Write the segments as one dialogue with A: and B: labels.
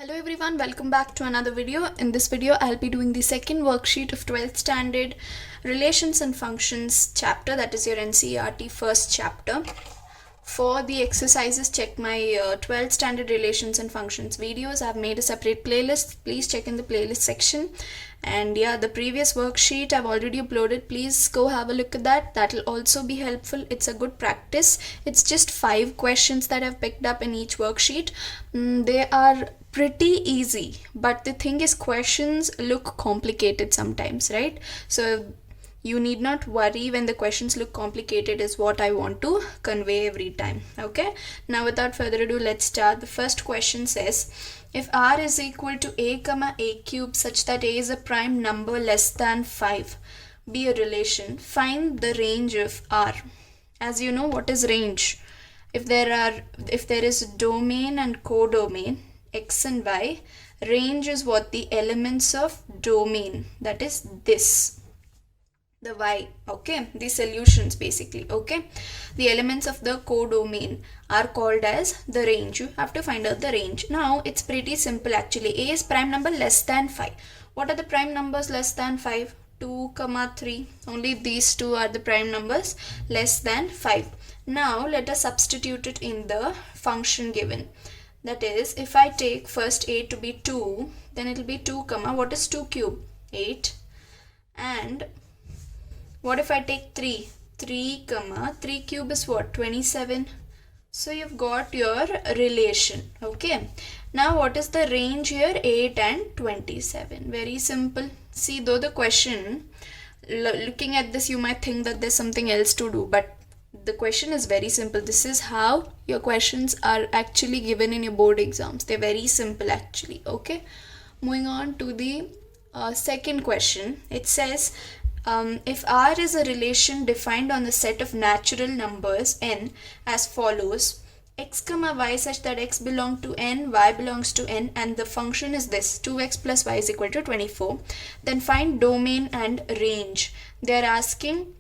A: Hello everyone, welcome back to another video. In this video, I'll be doing the second worksheet of 12th standard Relations and Functions chapter, that is your NCERT first chapter. For the exercises, check my 12th standard Relations and Functions videos. I've made a separate playlist. Please check in the playlist section. And yeah, the previous worksheet I've already uploaded. Please go have a look at that. That'll also be helpful. It's a good practice. It's just 5 questions that I've picked up in each worksheet. They are pretty easy, but the thing is, questions look complicated sometimes, right? So you need not worry when the questions look complicated, is what I want to convey every time. Okay, now without further ado, let's start. The first question says, if r is equal to a comma a cube such that a is a prime number less than 5, be a relation, find the range of r. As you know, what is range? If there is domain and codomain x and y, range is what? The elements of domain, that is this, the y, okay, the solutions basically, okay. The elements of the codomain are called as the range. You have to find out the range. Now it's pretty simple actually. A is prime number less than 5. What are the prime numbers less than 5? 2, 3. Only these two are the prime numbers less than 5. Now let us substitute it in the function given. That is, if I take first a to be 2, then it will be 2, what is 2 cube? 8. And what if I take 3? 3 cube is what? 27. So you've got your relation. Okay. Now what is the range here? 8 and 27. Very simple. See, though the question, looking at this, you might think that there's something else to do, but the question is very simple. This is how your questions are actually given in your board exams. They're very simple actually. Okay. Moving on to the second question. It says, if r is a relation defined on the set of natural numbers n as follows, x comma y such that x belongs to n, y belongs to n, and the function is this, 2x plus y is equal to 24, then find domain and range. They're asking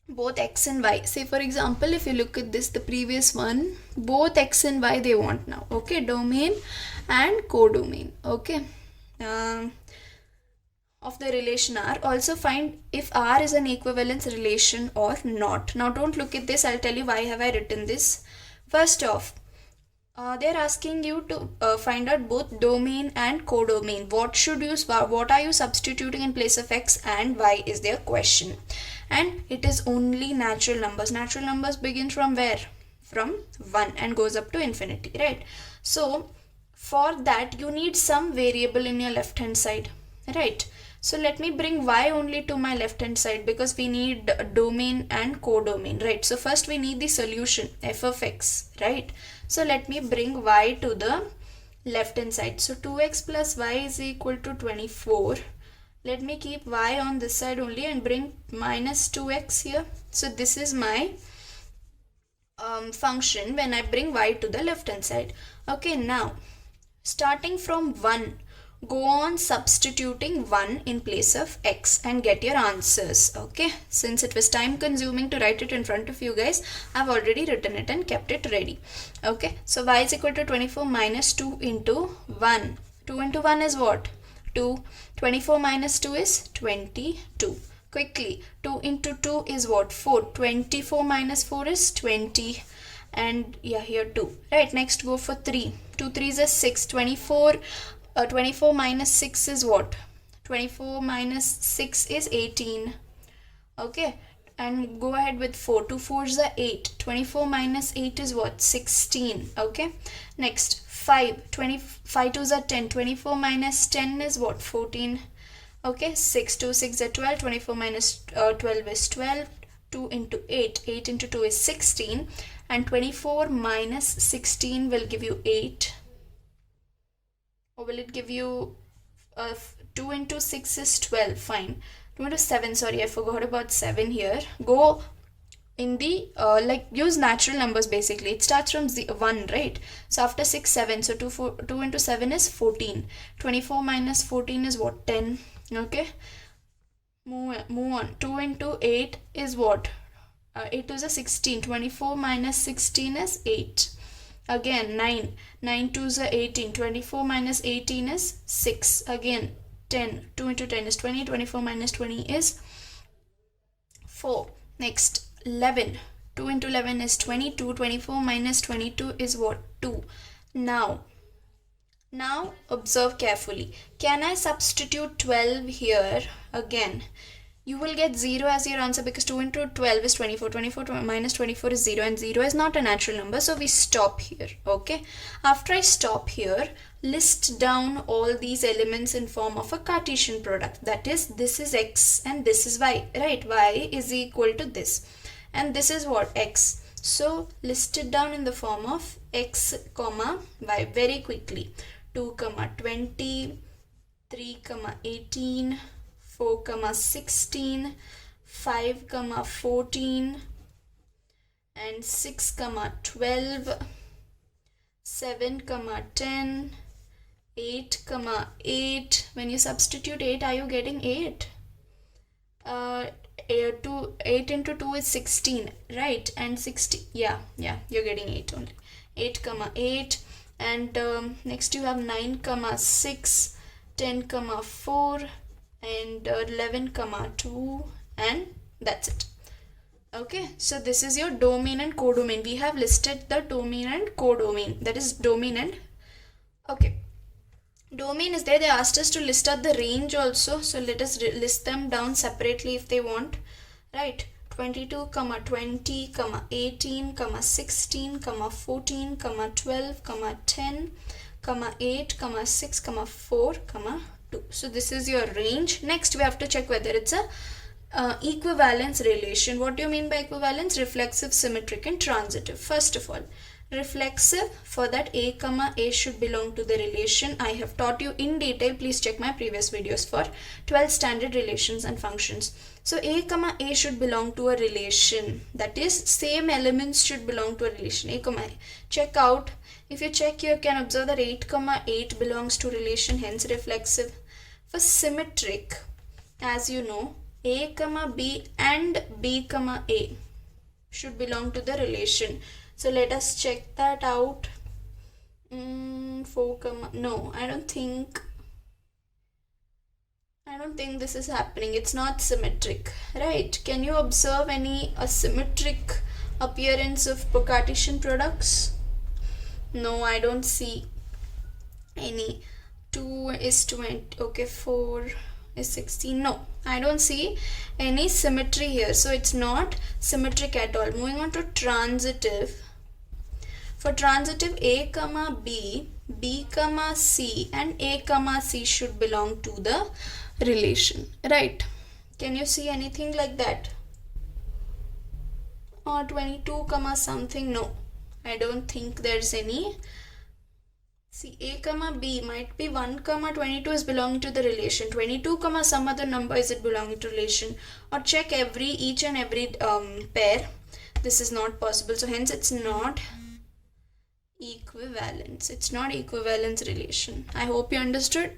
A: both x and y. Say for example, if you look at this, the previous one, both x and y they want now. Okay, domain and codomain. Okay. Of the relation r. Also find if r is an equivalence relation or not. Now don't look at this. I'll tell you why have I written this. First off, they're asking you to find out both domain and codomain. What are you substituting in place of x and y is their question. And it is only natural numbers. Natural numbers begin from where? From 1 and goes up to infinity, right? So for that you need some variable in your left hand side, right? So let me bring y only to my left hand side because we need domain and codomain, right? So first we need the solution f of x, right? So let me bring y to the left hand side. So 2x plus y is equal to 24. Let me keep y on this side only and bring minus 2x here. So this is my function when I bring y to the left hand side. Okay, now starting from 1, go on substituting 1 in place of x and get your answers. Okay, since it was time consuming to write it in front of you guys, I've already written it and kept it ready. Okay, so y is equal to 24 minus 2 into 1. 2 into 1 is what? 2. 24 minus 2 is 22. Quickly, 2 into 2 is what? 4. 24 minus 4 is 20. And yeah, here 2. Right, next go for 3. 2 3s is 6. 24 minus 6 is what? 24 minus 6 is 18. Okay, and go ahead with 4. 2 4s are 8. 24 minus 8 is what? 16. Okay, next 5. 5 2s are 10. 24 minus 10 is what? 14. Okay, 6 2 6 are 12. 24 minus 12 is 12. 2 into 8. 8 into 2 is 16. And 24 minus 16 will give you 8. Or will it give you 2 into 6 is 12? Fine. 2 into 7, sorry, I forgot about 7 here. Go in the use natural numbers basically. It starts from 1, right? So after 6 7, so 2 into 7 is 14. 24 minus 14 is what? 10. Okay, move on. 2 into 8 is what? 8 is a 16. 24 minus 16 is 8. Again 9, 9 2s are 18, 24 minus 18 is 6. Again 10, 2 into 10 is 20, 24 minus 20 is 4. Next 11, 2 into 11 is 22, 24 minus 22 is what? 2. Now observe carefully. Can I substitute 12 here? Again, you will get 0 as your answer because 2 into 12 is 24. 24 minus 24 is 0 and 0 is not a natural number. So we stop here. Okay. After I stop here, list down all these elements in form of a Cartesian product. That is, this is x and this is y. Right? Y is equal to this. And this is what? X. So list it down in the form of x comma y very quickly. 2 comma 20, 3 comma 18, 4 comma 16, 5 comma 14, and 6 comma 12, 7 comma 10, 8 comma 8. When you substitute 8, are you getting 8? 8 into 2 is 16, right? And 60, yeah, you're getting 8 only. 8 comma 8. And next you have 9 comma 6, 10 comma 4, and 11 comma 2, and that's it. Okay, so this is your domain and codomain. We have listed the domain and codomain. That is domain and okay. Domain is there. They asked us to list out the range also. So let us list them down separately if they want. Right. 22, 20, 18, 16, 14, 12, 10, 8, 6, 4, 2. So this is your range. Next we have to check whether it's a equivalence relation. What do you mean by equivalence? Reflexive, symmetric and transitive. First of all, reflexive, for that a comma a should belong to the relation. I have taught you in detail. Please check my previous videos for 12th standard relations and functions. So a comma a should belong to a relation. That is, same elements should belong to a relation. A comma a. Check out. If you check here, you can observe that 8 comma 8 belongs to relation, hence reflexive. For symmetric, as you know, a comma b and b comma a should belong to the relation. So let us check that out. 4 comma, no, I don't think this is happening. It's not symmetric, right? Can you observe any asymmetric appearance of Cartesian products? No, I don't see any. 2 is 20, okay, 4 is 16. No, I don't see any symmetry here. So it's not symmetric at all. Moving on to transitive. For transitive, a comma b, b comma c and a comma c should belong to the relation, right? Can you see anything like that? Or 22 comma something? No, I don't think there's any. See, a comma b might be 1 comma 22 is belonging to the relation. 22 comma some other number is it belonging to relation. Or check each and every pair. This is not possible. So hence it's not equivalence. It's not equivalence relation. I hope you understood.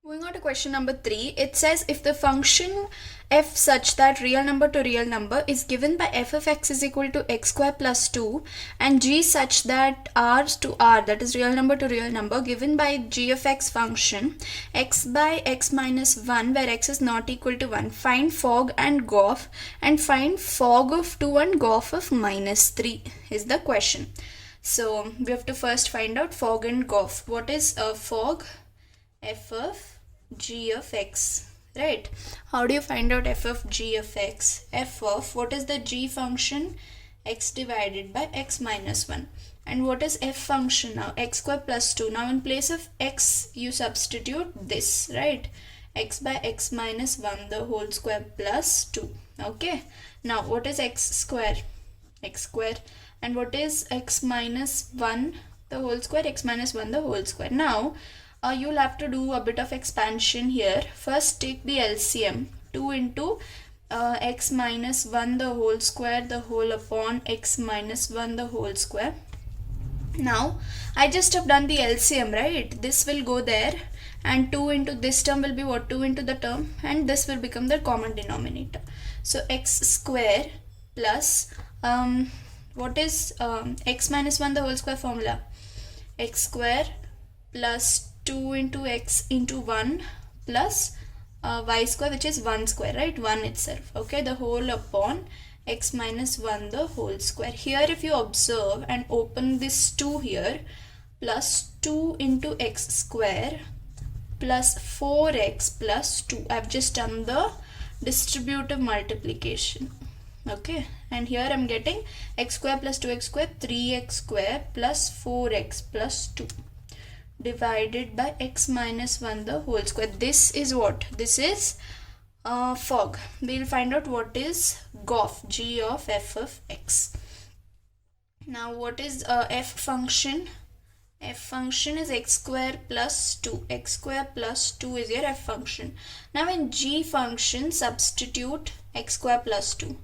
A: Moving on to question number 3, it says if the function f such that real number to real number is given by f of x is equal to x square plus 2 and g such that r to r, that is real number to real number, given by g of x function x by x minus 1 where x is not equal to 1, find fog and gof, and find fog of 2 and gof of minus 3 is the question. So we have to first find out fog and gof. What is a fog? F of g of x, right? How do you find out f of g of x? F of, what is the g function? X divided by x minus 1. And what is f function now? X square plus 2. Now in place of x you substitute this, right? X by x minus 1 the whole square plus 2. Okay, now what is x square? X square. And what is x minus 1 the whole square? X minus 1 the whole square. Now you'll have to do a bit of expansion here. First take the LCM. 2 into x minus 1 the whole square, the whole upon x minus 1 the whole square. Now I just have done the LCM, right? This will go there and 2 into this term will be what? 2 into the term, and this will become the common denominator. So x square plus What is x minus 1 the whole square formula? X square plus 2 into x into 1 plus y square, which is 1 square, right? 1 itself. Okay, the whole upon x minus 1 the whole square. Here if you observe and open this 2 here, plus 2 into x square plus 4x plus 2. I've just done the distributive multiplication. Okay, and here I'm getting x square plus 2x square, 3x square plus 4x plus 2 divided by x minus 1 the whole square. This is what? This is fog. We'll find out what is GOF, G of f of x. Now what is f function? F function is x square plus 2. X square plus 2 is your f function. Now in g function, substitute x square plus 2.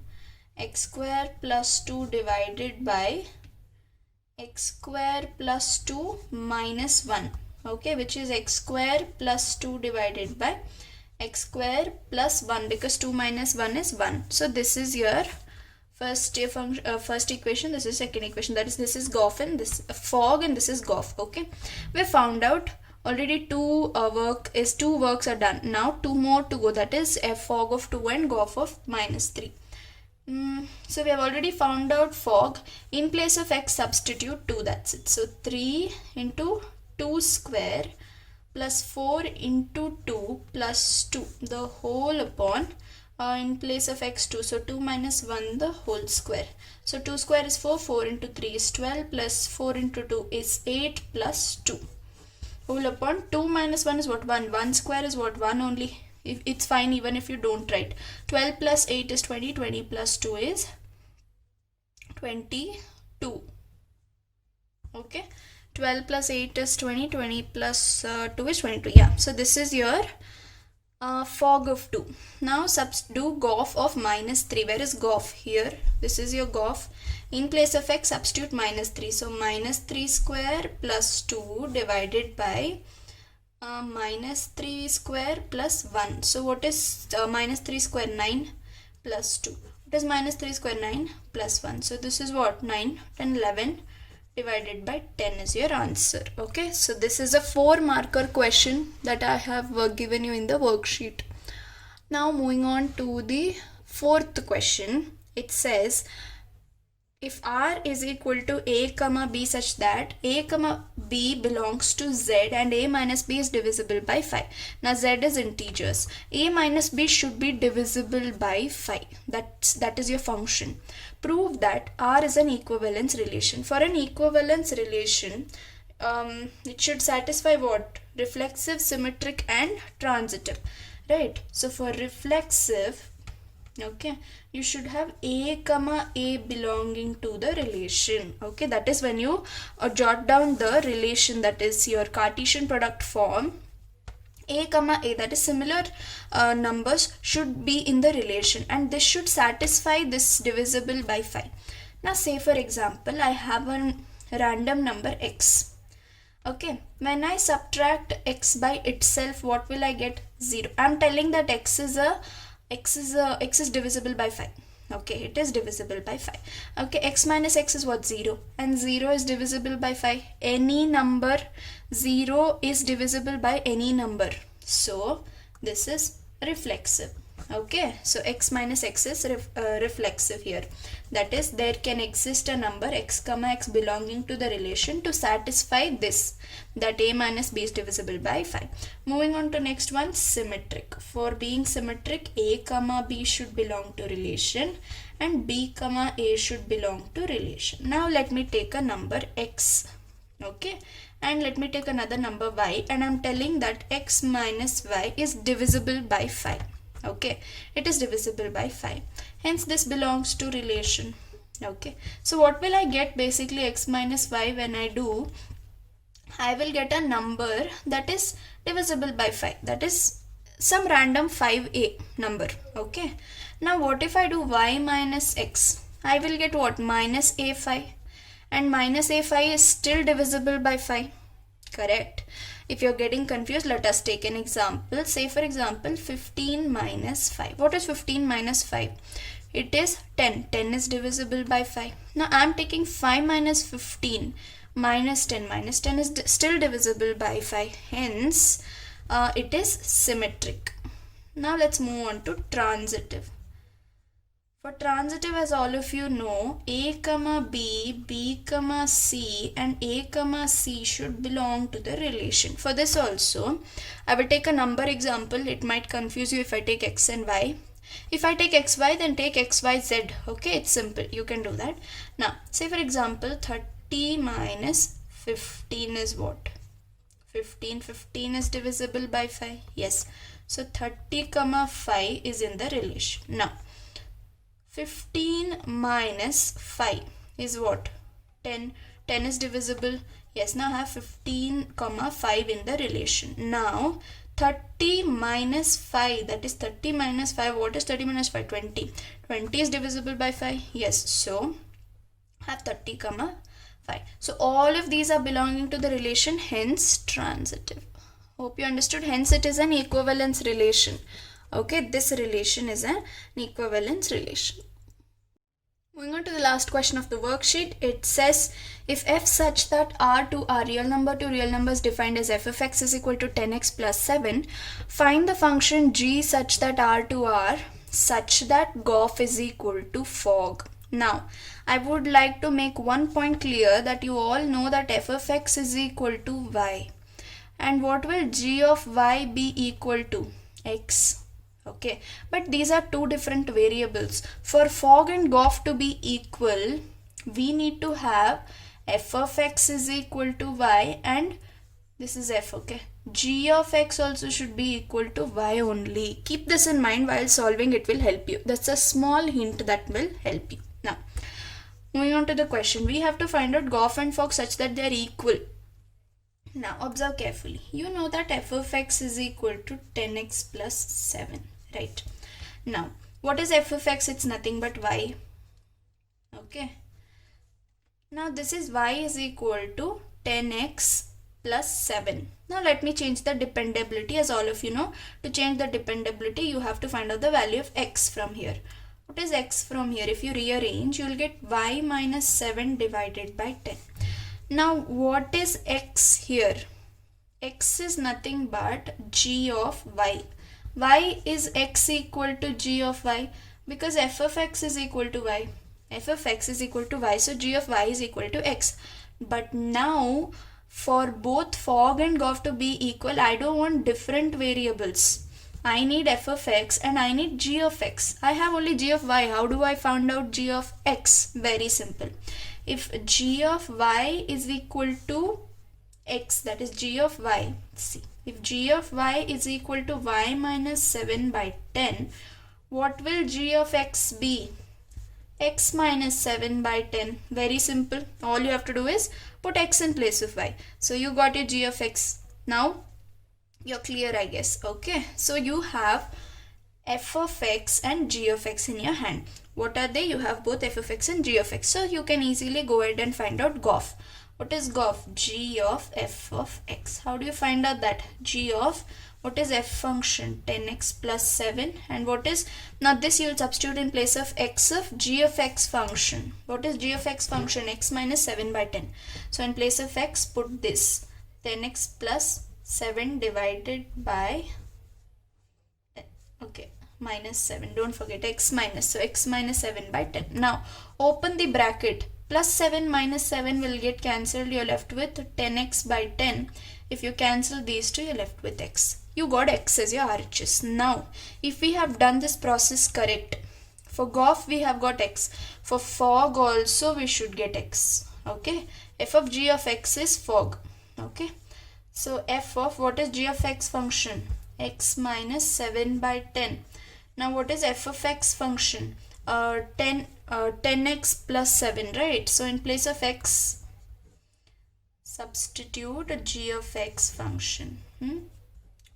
A: X square plus 2 divided by x square plus 2 minus 1. Okay, which is x square plus 2 divided by x square plus 1, because 2 minus 1 is 1. So this is your first equation, this is second equation, that is this is GOF and this fog and this is GOF. Okay, we found out already two works are done. Now 2 more to go, that is f fog of 2 and GOF of minus 3. So we have already found out fog. In place of x, substitute 2, that's it. So 3 into 2 square plus 4 into 2 plus 2 the whole upon in place of x 2, so 2 minus 1 the whole square. So 2 square is 4, 4 into 3 is 12 plus 4 into 2 is 8 plus 2 whole upon 2 minus 1 is what? 1. 1 square is what? 1 only. If it's fine even if you don't write. 12 plus 8 is 20, 20 plus 2 is 22. Okay, 12 plus 8 is 20, 20 plus 2 is 22. Yeah, so this is your fog of 2. Now do GOF of minus 3. Where is GOF? Here. This is your GOF. In place of x, substitute minus 3. So minus 3 square plus 2 divided by minus 3 square plus 1. So what is minus 3 square? 9 plus 2. What is minus 3 square? 9 plus 1. So this is what? 9, 10, 11 divided by 10 is your answer. Okay, so this is a 4 marker question that I have given you in the worksheet. Now moving on to the 4th question. It says if R is equal to A comma B such that A comma B belongs to Z and A minus B is divisible by 5. Now Z is integers. A minus B should be divisible by 5. That is your function. Prove that R is an equivalence relation. For an equivalence relation, it should satisfy what? Reflexive, symmetric and transitive. Right? So for reflexive, okay, you should have A comma A belonging to the relation. Okay, that is when you jot down the relation, that is your Cartesian product form. A comma A, that is similar numbers should be in the relation, and this should satisfy this divisible by 5. Now say for example I have a random number x. Okay, when I subtract x by itself, what will I get? 0. I am telling that x is divisible by 5. Okay, it is divisible by 5. Okay, x minus x is what? 0. And 0 is divisible by 5. Any number 0 is divisible by any number. So this is reflexive. Okay, so x minus x is reflexive here. That is, there can exist a number x comma x belonging to the relation to satisfy this, that a minus b is divisible by 5. Moving on to next one, symmetric. For being symmetric, a comma b should belong to relation and b comma a should belong to relation. Now let me take a number x. Okay, and let me take another number y, and I'm telling that x minus y is divisible by 5. Okay, it is divisible by 5, hence this belongs to relation. Okay, so what will I get? Basically x minus y, when I do, I will get a number that is divisible by 5, that is some random 5a number. Okay, now what if I do y minus x? I will get what? Minus a5, and minus a5 is still divisible by 5. Correct. If you're getting confused, let us take an example. Say for example 15 minus 5. What is 15 minus 5? It is 10. 10 is divisible by 5. Now I am taking 5 minus 15 minus 10. Minus 10 is still divisible by 5. Hence, it is symmetric. Now let's move on to transitive. For transitive, as all of you know, A, B, B, C and A, C should belong to the relation. For this also, I will take a number example. It might confuse you if I take x and y. If I take xy, then take xyz. Okay, it's simple. You can do that. Now, say for example, 30 minus 15 is what? 15. 15 is divisible by 5. Yes. So 30, 5 is in the relation. Now, 15 minus 5 is what? 10. 10 is divisible. Yes, now I have 15, 5 in the relation. Now, 30 minus 5, that is 30 minus 5. What is 30 minus 5? 20. 20 is divisible by 5. Yes, so I have 30, 5. So all of these are belonging to the relation, hence transitive. Hope you understood. Hence it is an equivalence relation. Okay, this relation is an equivalence relation. Moving on to the last question of the worksheet, it says if f such that R2 are real number to real numbers defined as f of x is equal to 10x plus 7, find the function g such that R2 are such that gof is equal to fog. Now, I would like to make one point clear that you all know that f of x is equal to y. And what will g of y be equal to? X. Okay, but these are two different variables. For fog and gof to be equal, we need to have f of x is equal to y and this is f. Okay, g of x also should be equal to y only. Keep this in mind while solving, it will help you. That's a small hint that will help you. Now, moving on to the question, we have to find out gof and fog such that they are equal. Now, observe carefully. You know that f of x is equal to 10x plus 7, right? Now, what is f of x? It's nothing but y. Okay. Now, this is y is equal to 10x plus 7. Now, let me change the dependability. As all of you know, to change the dependability, you have to find out the value of x from here. What is x from here? If you rearrange, you will get y minus 7 divided by 10. Now, what is x here? X is nothing but g of y. Why is x equal to g of y? Because f of x is equal to y. F of x is equal to y, so g of y is equal to x. But now, for both fog and gof to be equal, I don't want different variables. I need f of x and I need g of x. I have only g of y. How do I find out g of x? Very simple. If g of y is equal to x, that is g of y, see, if g of y is equal to y minus 7 by 10, what will g of x be? X minus 7 by 10. Very simple. All you have to do is put x in place of y. So you got your g of x. Now you're clear, I guess. Okay. So you have f of x and g of x in your hand. What are they? You have both f of x and g of x. So you can easily go ahead and find out gof. What is gof? G of f of x. How do you find out that? G of, what is f function? 10x plus 7. And what is, now this you will substitute in place of x of g of x function. What is g of x function? X minus 7 by 10. So in place of x, put this 10x plus 7 divided by 10. Okay, minus 7. Don't forget x minus. So x minus 7 by 10. Now open the bracket. Plus 7 minus 7 will get cancelled. You're left with 10x by 10. If you cancel these two, you're left with x. You got x as your RHS. Now, if we have done this process correct, for gof we have got x. For fog also we should get x. Okay. F of g of x is fog. Okay. So f of, what is g of x function? X minus 7 by 10. Now what is f of x function? 10x plus 7, right? So in place of x, substitute g of x function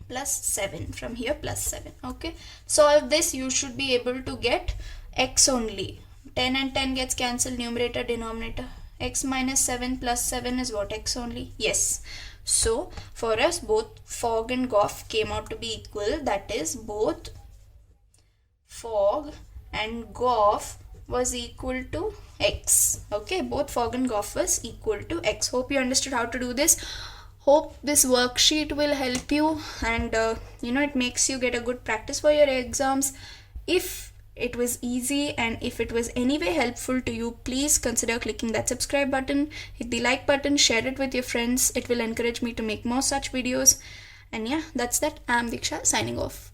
A: plus 7. From here plus 7. Okay. Solve this, you should be able to get x only. 10 and 10 gets cancelled, numerator, denominator. X minus 7 plus 7 is what? X only. Yes. So for us, both fog and gof came out to be equal. That is, both fog and Goff was equal to x. Okay, both Fogg and Goff was equal to x. Hope you understood how to do this. Hope this worksheet will help you, and it makes you get a good practice for your exams. If it was easy and if it was anyway helpful to you, please consider clicking that subscribe button, hit the like button, share it with your friends. It will encourage me to make more such videos. And yeah, that's that. I'm Diksha signing off.